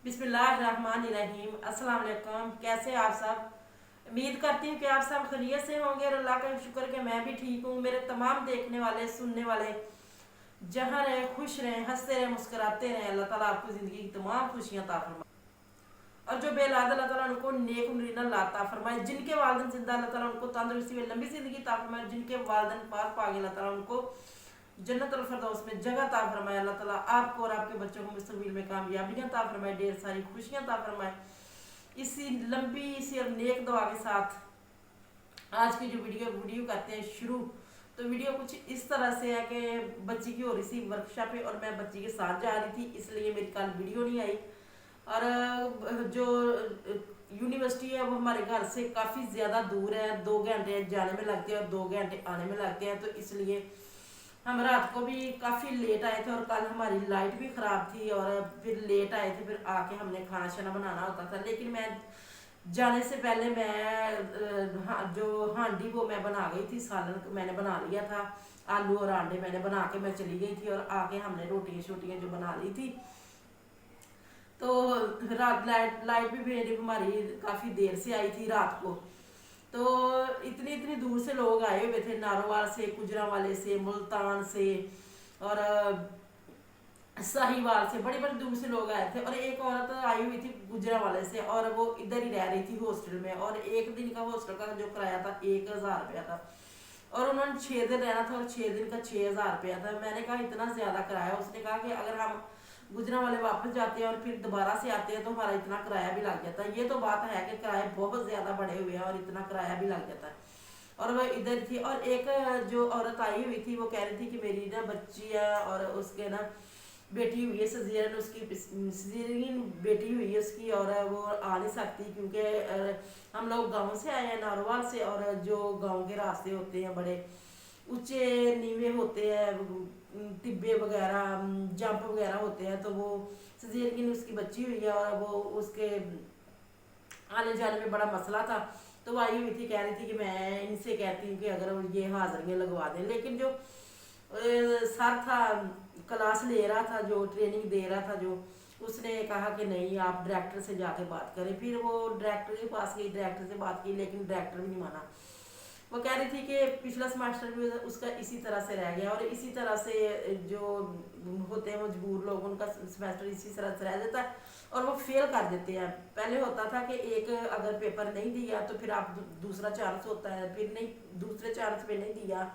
बिस्मिल्लाहिर्रहमानिर्रहीम। अस्सलाम वालेकुम। कैसे आप सब? उम्मीद करती हूँ कि आप सब खैरियत से होंगे और अल्लाह का शुक्र कि मैं भी ठीक हूँ। मेरे तमाम देखने वाले सुनने वाले जहाँ रहे खुश रहें, हंसते रहें, मुस्कुराते रहें। अल्लाह ताला आपको ज़िंदगी की तमाम खुशियाँ अता फरमाए और जो बेलाद अल्लाह ताला उनको नेक उम्रीना अता फरमाए। जिनके वालिदैन जिंदा अल्लाह ताला उनको तंदुरुस्ती में लंबी ज़िंदगी अता फरमाए। जिनके वालिदैन पाक पागे अल्लाह ताला उनको जन्नतुल फिरदौस में जगह अता फरमाए। अल्लाह ताला आपको और आपके बच्चों को मुस्तकबिल में कामयाबियां अता फरमाए, ढेर सारी खुशियां अता फरमाए। इसी लंबी सी और नेक दुआ के साथ आज की जो वीडियो करते हैं शुरू। तो वीडियो कुछ इस तरह से है कि बच्ची की हो रही थी वर्कशॉप पे और मैं बच्ची के साथ जा रही थी, इसलिए मेरी कल वीडियो नहीं आई। और जो यूनिवर्सिटी है वो हमारे घर से काफ़ी ज़्यादा दूर है, 2 घंटे जाने में लगते हैं और 2 घंटे आने में लगते हैं। तो इसलिए हम रात को भी काफ़ी लेट आए थे और कल हमारी लाइट भी ख़राब थी और फिर लेट आए थे। फिर आके हमने खाना शाना बनाना होता था, लेकिन मैं जाने से पहले मैं जो हांडी वो मैं बना गई थी। सालन मैंने बना लिया था, आलू और अंडे मैंने बना के मैं चली गई थी और आके हमने रोटियाँ शोटियाँ जो बना ली थी। तो रात लाइट भी मेरी हमारी काफ़ी देर से आई थी रात को। तो इतनी इतनी दूर से लोग आए हुए थे, नारोवाल से, गुजरांवाले से, मुल्तान से और साहिवाल से, बड़ी बड़ी दूर से लोग आए थे। और एक औरत आई हुई थी गुजरांवाले से और वो इधर ही रह रही थी हॉस्टल में। और एक दिन का हॉस्टल का जो किराया था 1000 रुपया था और उन्होंने 6 दिन रहना था और 6 दिन का 6000 रुपया था। मैंने कहा इतना ज़्यादा किराया। उसने कहा कि अगर हम गुजरांवाले वापस जाते हैं और फिर दोबारा से आते हैं तो हमारा इतना किराया भी लग जाता है। ये तो बात है कि किराए बहुत ज़्यादा बढ़े हुए हैं और इतना किराया भी लग जाता है। और वह इधर थी और एक जो औरत आई हुई थी वो कह रही थी कि मेरी ना बच्ची है और उसके ना बेटी हुई है सजीरन, उसकी सजीरन बेटी हुई है उसकी और वो आ नहीं सकती क्योंकि हम लोग गांव से आए हैं, नारोवाल से। और जो गांव के रास्ते होते हैं बड़े ऊंचे नीवे होते हैं, टिब्बे वगैरह जंप वगैरह होते हैं। तो वो सजीरन उसकी बच्ची हुई है और वो उसके आने जाने में बड़ा मसला था। तो वो आई हुई थी, कह रही थी कि मैं इनसे कहती हूँ कि अगर ये हाजिरियाँ लगवा दें। लेकिन जो सर था क्लास ले रहा था, जो ट्रेनिंग दे रहा था, जो उसने कहा कि नहीं आप डायरेक्टर से जाके बात करें। फिर वो डायरेक्टर के पास गई, डायरेक्टर से बात की, लेकिन डायरेक्टर भी नहीं माना। वो कह रही थी कि पिछला सेमेस्टर भी उसका इसी तरह से रह गया और इसी तरह से जो होते हैं मजबूर लोग उनका सेमेस्टर इसी तरह से रह जाता है और वो फेल कर देते हैं। पहले होता था कि एक अगर पेपर नहीं दिया तो फिर आप दूसरा चांस होता है, फिर नहीं दूसरे चांस पे नहीं दिया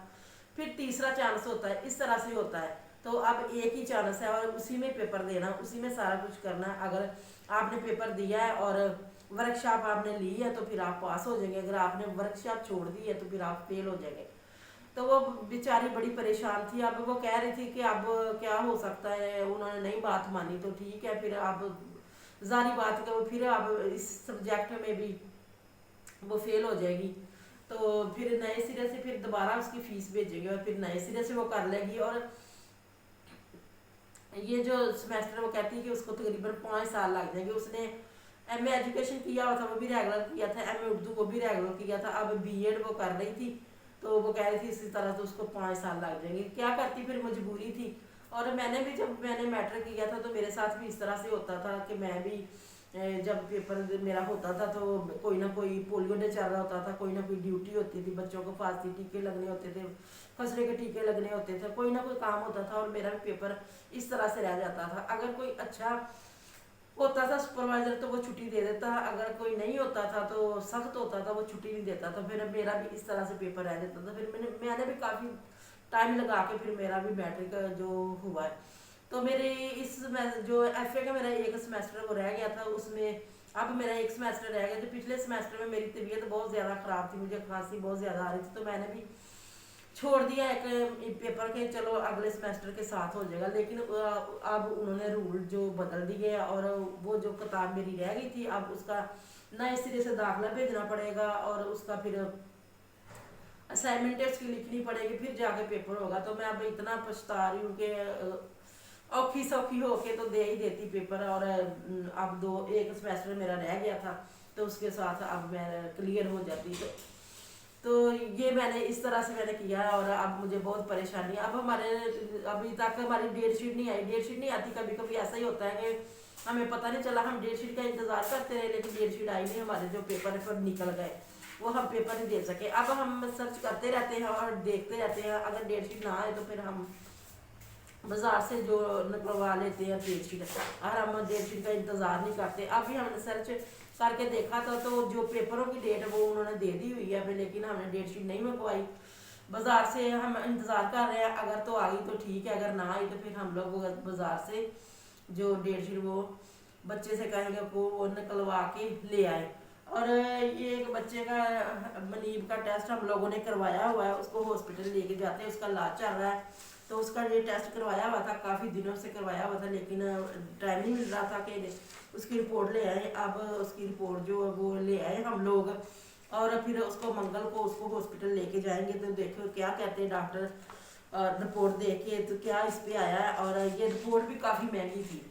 फिर तीसरा चांस होता है, इस तरह से होता है। तो अब एक ही चांस है और उसी में पेपर देना, उसी में सारा कुछ करना। अगर आपने पेपर दिया है और वर्कशॉप आपने ली है तो फिर आप पास हो जाएंगे, अगर आपने वर्कशॉप छोड़ दी है तो फिर आप फेल हो जाएंगे। तो वो बेचारी बड़ी परेशान थी। अब वो कह रही थी कि अब क्या हो सकता है, उन्होंने नहीं बात मानी तो ठीक है, फिर अब जारी बात करो, फिर अब इस सब्जेक्ट में भी वो फेल हो जाएगी। तो फिर नए सिरे से फिर दोबारा उसकी फीस भेजेंगे और फिर नए सिरे से वो कर लेगी। और ये जो सेमेस्टर वो कहती है कि उसको तकरीबन 5 साल लग जाएंगे। उसने एमए एजुकेशन किया हुआ था, वो भी रेगुलर किया था, एमए उर्दू को भी रेगुलर किया था, अब बीएड वो कर रही थी। तो वो कह रही थी इसी तरह से उसको 5 साल लग जाएंगे। क्या करती, फिर मजबूरी थी। और मैंने भी जब मैंने मैट्रिक किया था तो मेरे साथ भी इस तरह से होता था कि मैं भी जब पेपर मेरा होता था तो कोई ना कोई पोलियो डे चल रहा होता था, कोई ना कोई ड्यूटी होती थी, बच्चों को फांसी टीके लगने होते थे, खसरे के टीके लगने होते थे, कोई ना कोई काम होता था और मेरा भी पेपर इस तरह से रह जाता था। अगर कोई अच्छा होता था सुपरवाइजर तो वो छुट्टी दे देता, अगर कोई नहीं होता था तो सख्त होता था वो छुट्टी नहीं देता। तो फिर मेरा भी इस तरह से पेपर रह जाता था। फिर मैंने भी काफ़ी टाइम लगा के फिर मेरा भी मैट्रिक जो हुआ है। तो मेरे इस जो एफए का मेरा एक सेमेस्टर वो रह गया था, उसमें अब मेरा एक सेमेस्टर रह गया। तो पिछले सेमेस्टर में मेरी तबीयत बहुत ज़्यादा ख़राब थी, मुझे खांसी बहुत ज़्यादा आ रही थी, तो मैंने भी छोड़ दिया एक पेपर के, चलो अगले सेमेस्टर के साथ हो जाएगा। लेकिन अब उन्होंने रूल जो बदल दिए और वो जो किताब मेरी रह गई थी अब उसका नए सिरे से दाखिला भेजना पड़ेगा और उसका फिर असाइनमेंट उसकी लिखनी पड़ेगी, फिर जाके पेपर होगा। तो मैं अब इतना पछता रही हूँ कि औखी सौखी होके तो दे ही देती पेपर। और अब एक सेमेस्टर मेरा रह गया था तो उसके साथ अब मैं क्लियर हो जाती। तो ये मैंने इस तरह से मैंने किया है और अब मुझे बहुत परेशानी। अब हमारे अभी तक हमारी डेट शीट नहीं आई, डेट शीट नहीं आती। कभी कभी ऐसा ही होता है कि हमें पता नहीं चला, हम डेट शीट का इंतज़ार करते रहे लेकिन डेट शीट आई नहीं, हमारे जो पेपर पर निकल गए वो हम पेपर नहीं दे सके। अब हम सर्च करते रहते हैं और देखते रहते हैं, अगर डेट शीट ना आए तो फिर हम बाजार से जो निकलवा लेते हैं डेट शीट, और हम डेट शीट का इंतज़ार नहीं करते। अभी हमने सर्च करके देखा था तो जो पेपरों की डेट वो उन्होंने दे दी हुई है, लेकिन हमने डेट शीट नहीं मंगवाई बाज़ार से। हम इंतज़ार कर रहे हैं, अगर तो आ गई तो ठीक है, अगर ना आई तो फिर हम लोग बाज़ार से जो डेट शीट वो बच्चे से कहेंगे वो निकलवा के ले आए। और ये एक बच्चे का मनीब का टेस्ट हम लोगों ने करवाया हुआ है, उसको हॉस्पिटल लेके जाते हैं, उसका इलाज चल रहा है। तो उसका ये टेस्ट करवाया हुआ था, काफ़ी दिनों से करवाया हुआ था, लेकिन टाइम नहीं मिल रहा था कि उसकी रिपोर्ट ले आए। अब उसकी रिपोर्ट जो है वो ले आए हम लोग, और फिर उसको मंगल को उसको हॉस्पिटल लेके जाएंगे। तो देखो क्या कहते हैं डॉक्टर रिपोर्ट देख के, तो क्या इस पे आया है। और ये रिपोर्ट भी काफ़ी महंगी थी,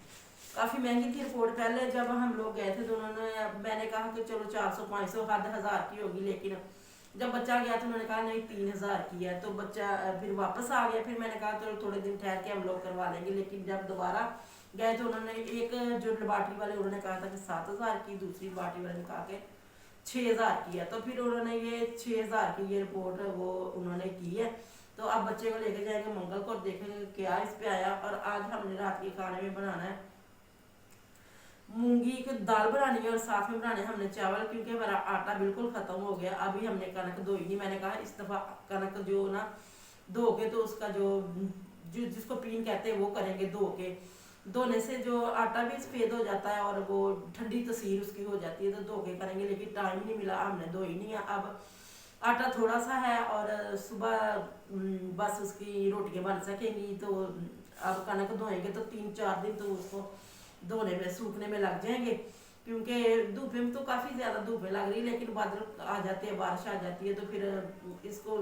काफ़ी महंगी थी रिपोर्ट। पहले जब हम लोग गए थे तो उन्होंने, मैंने कहा कि चलो 400-500 हद 1000 की होगी, लेकिन जब बच्चा गया तो उन्होंने कहा नहीं 3000 की है। तो बच्चा फिर वापस आ गया। फिर मैंने कहा चलो थोड़े दिन ठहर के हम लोग करवा लेंगे, लेकिन जब दोबारा गए तो उन्होंने एक जो लेबार्टरी वाले उन्होंने कहा था कि 7000 की, दूसरी लेबार्टरी वाले ने कहा कि 6000 की है। तो फिर उन्होंने ये 6000 की ये रिपोर्ट वो उन्होंने की है। तो अब बच्चे को लेके जाएंगे मंगल को और देखेंगे क्या इस पे आया। और आज हमने रात के खाने में बनाना है मूंगी की दाल बनानी है, और साथ में बनाने हमने चावल, क्योंकि हमारा आटा बिल्कुल खत्म हो गया। अभी हमने कनक धोई नहीं, मैंने कहा इस दफा कनक जो ना धो के, तो उसका जो जिसको पीन कहते हैं वो करेंगे धो के। धोने से जो आटा भी सफेद हो जाता है और वो ठंडी तसीर उसकी हो जाती है, तो धो के करेंगे, लेकिन टाइम नहीं मिला, हमने धोई नहीं है। अब आटा थोड़ा सा है और सुबह बस उसकी रोटियां बन सकेंगी। तो अब कनक धोएंगे तो 3-4 दिन तो उसको धोने में सूखने में लग जाएंगे, क्योंकि धूपे में तो काफ़ी ज़्यादा धूपें लग रही, लेकिन बादल आ जाते हैं, बारिश आ जाती है, तो फिर इसको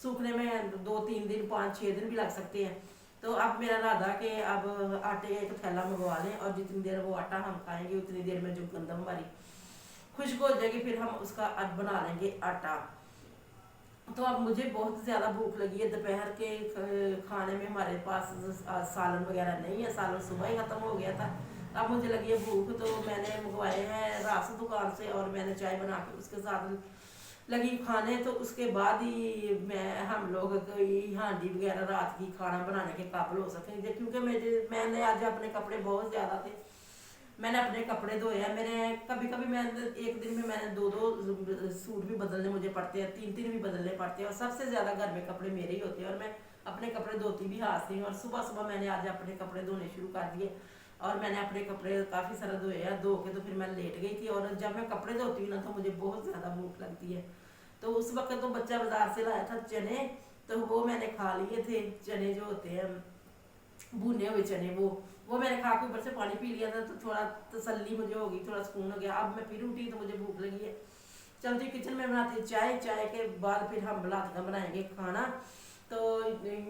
सूखने में 2-3 दिन 5-6 दिन भी लग सकते हैं। तो अब मेरा इरादा कि अब आटे का एक थैला मंगवा लें, और जितनी देर वो आटा हम खाएंगे उतनी देर में जो गंदम हमारी खुश्क हो जाएगी, फिर हम उसका अब बना लेंगे आटा। तो अब मुझे बहुत ज़्यादा भूख लगी है। दोपहर के खाने में हमारे पास सालन वगैरह नहीं है, सालन सुबह ही ख़त्म हो गया था। अब मुझे लगी है भूख, तो मैंने मंगवाए हैं रास दुकान से, और मैंने चाय बना के उसके साथ लगी खाने। तो उसके बाद ही हम लोग कोई हांडी वगैरह रात की खाना बनाने के काबिल हो सकेंगे, क्योंकि मैंने आज अपने कपड़े बहुत ज़्यादा थे, मैंने अपने कपड़े धोए हैं। मैंने कभी कभी मैं एक दिन में मैंने 2-2 सूट भी बदलने मुझे पड़ते हैं, 3-3 भी बदलने पड़ते हैं, और सबसे ज़्यादा घर में कपड़े मेरे ही होते हैं, और मैं अपने कपड़े धोती भी हाथ से। और सुबह सुबह मैंने आज अपने कपड़े धोने शुरू कर दिए, और मैंने अपने कपड़े काफ़ी सारे धोए हैं। धो के तो फिर मैं लेट गई थी, और जब मैं कपड़े धोती हूँ ना तो मुझे बहुत ज़्यादा भूख लगती है। तो उस वक्त तो बच्चा बाजार से लाया था चने, तो वो मैंने खा लिए थे। चने जो होते हैं भुने हुए चने, वो मैंने खा के ऊपर से पानी पी लिया था, तो थोड़ा तसल्ली मुझे होगी, थोड़ा सुकून हो गया। अब मैं फिर उठी तो मुझे भूख लगी है, चलती किचन में बनाती चाय, चाय के बाद फिर हम बनाएंगे खाना। तो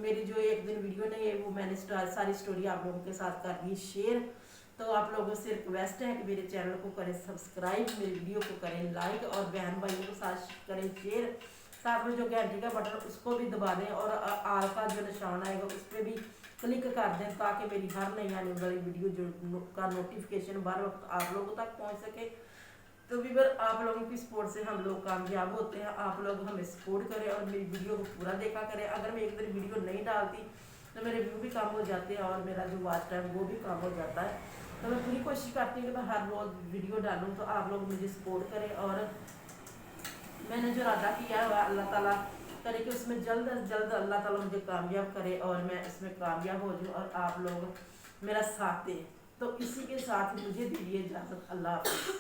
मेरी जो एक दिन वीडियो नहीं है वो मैंने सारी स्टोरी आप लोगों के साथ कर दी शेयर। तो आप लोगों से रिक्वेस्ट है कि मेरे चैनल को करें सब्सक्राइब, मेरी वीडियो को करें लाइक, और बहन भाइयों के साथ करें शेयर। साथ में जो घंटी का बटन उसको भी दबा दें, और आल का जो निशान आएगा उस पर भी क्लिक कर दें, ताकि मेरी हर नई आने वाली वीडियो जो का नोटिफिकेशन बार वक्त आप लोगों तक पहुंच सके। तो वीवर आप लोगों की सपोर्ट से हम लोग कामयाब होते हैं। आप लोग हमें सपोर्ट करें और मेरी वीडियो को पूरा देखा करें। अगर मैं एक दिन वीडियो नहीं डालती तो मेरे व्यू भी कम हो जाते हैं, और मेरा जो वॉच टाइम वो भी कम हो जाता है। तो मैं पूरी कोशिश करती हूँ कि मैं हर रोज़ वीडियो डालूँ, तो आप लोग मुझे सपोर्ट करें। और मैंने जो इरादा किया है अल्लाह ताला करे कि उसमें जल्द अज जल्द अल्लाह ताला मुझे कामयाब करे, और मैं इसमें कामयाब हो जाऊँ, और आप लोग मेरा साथ दें। तो इसी के साथ मुझे दीजिए इजाज़त। अल्लाह हाफ़िज़।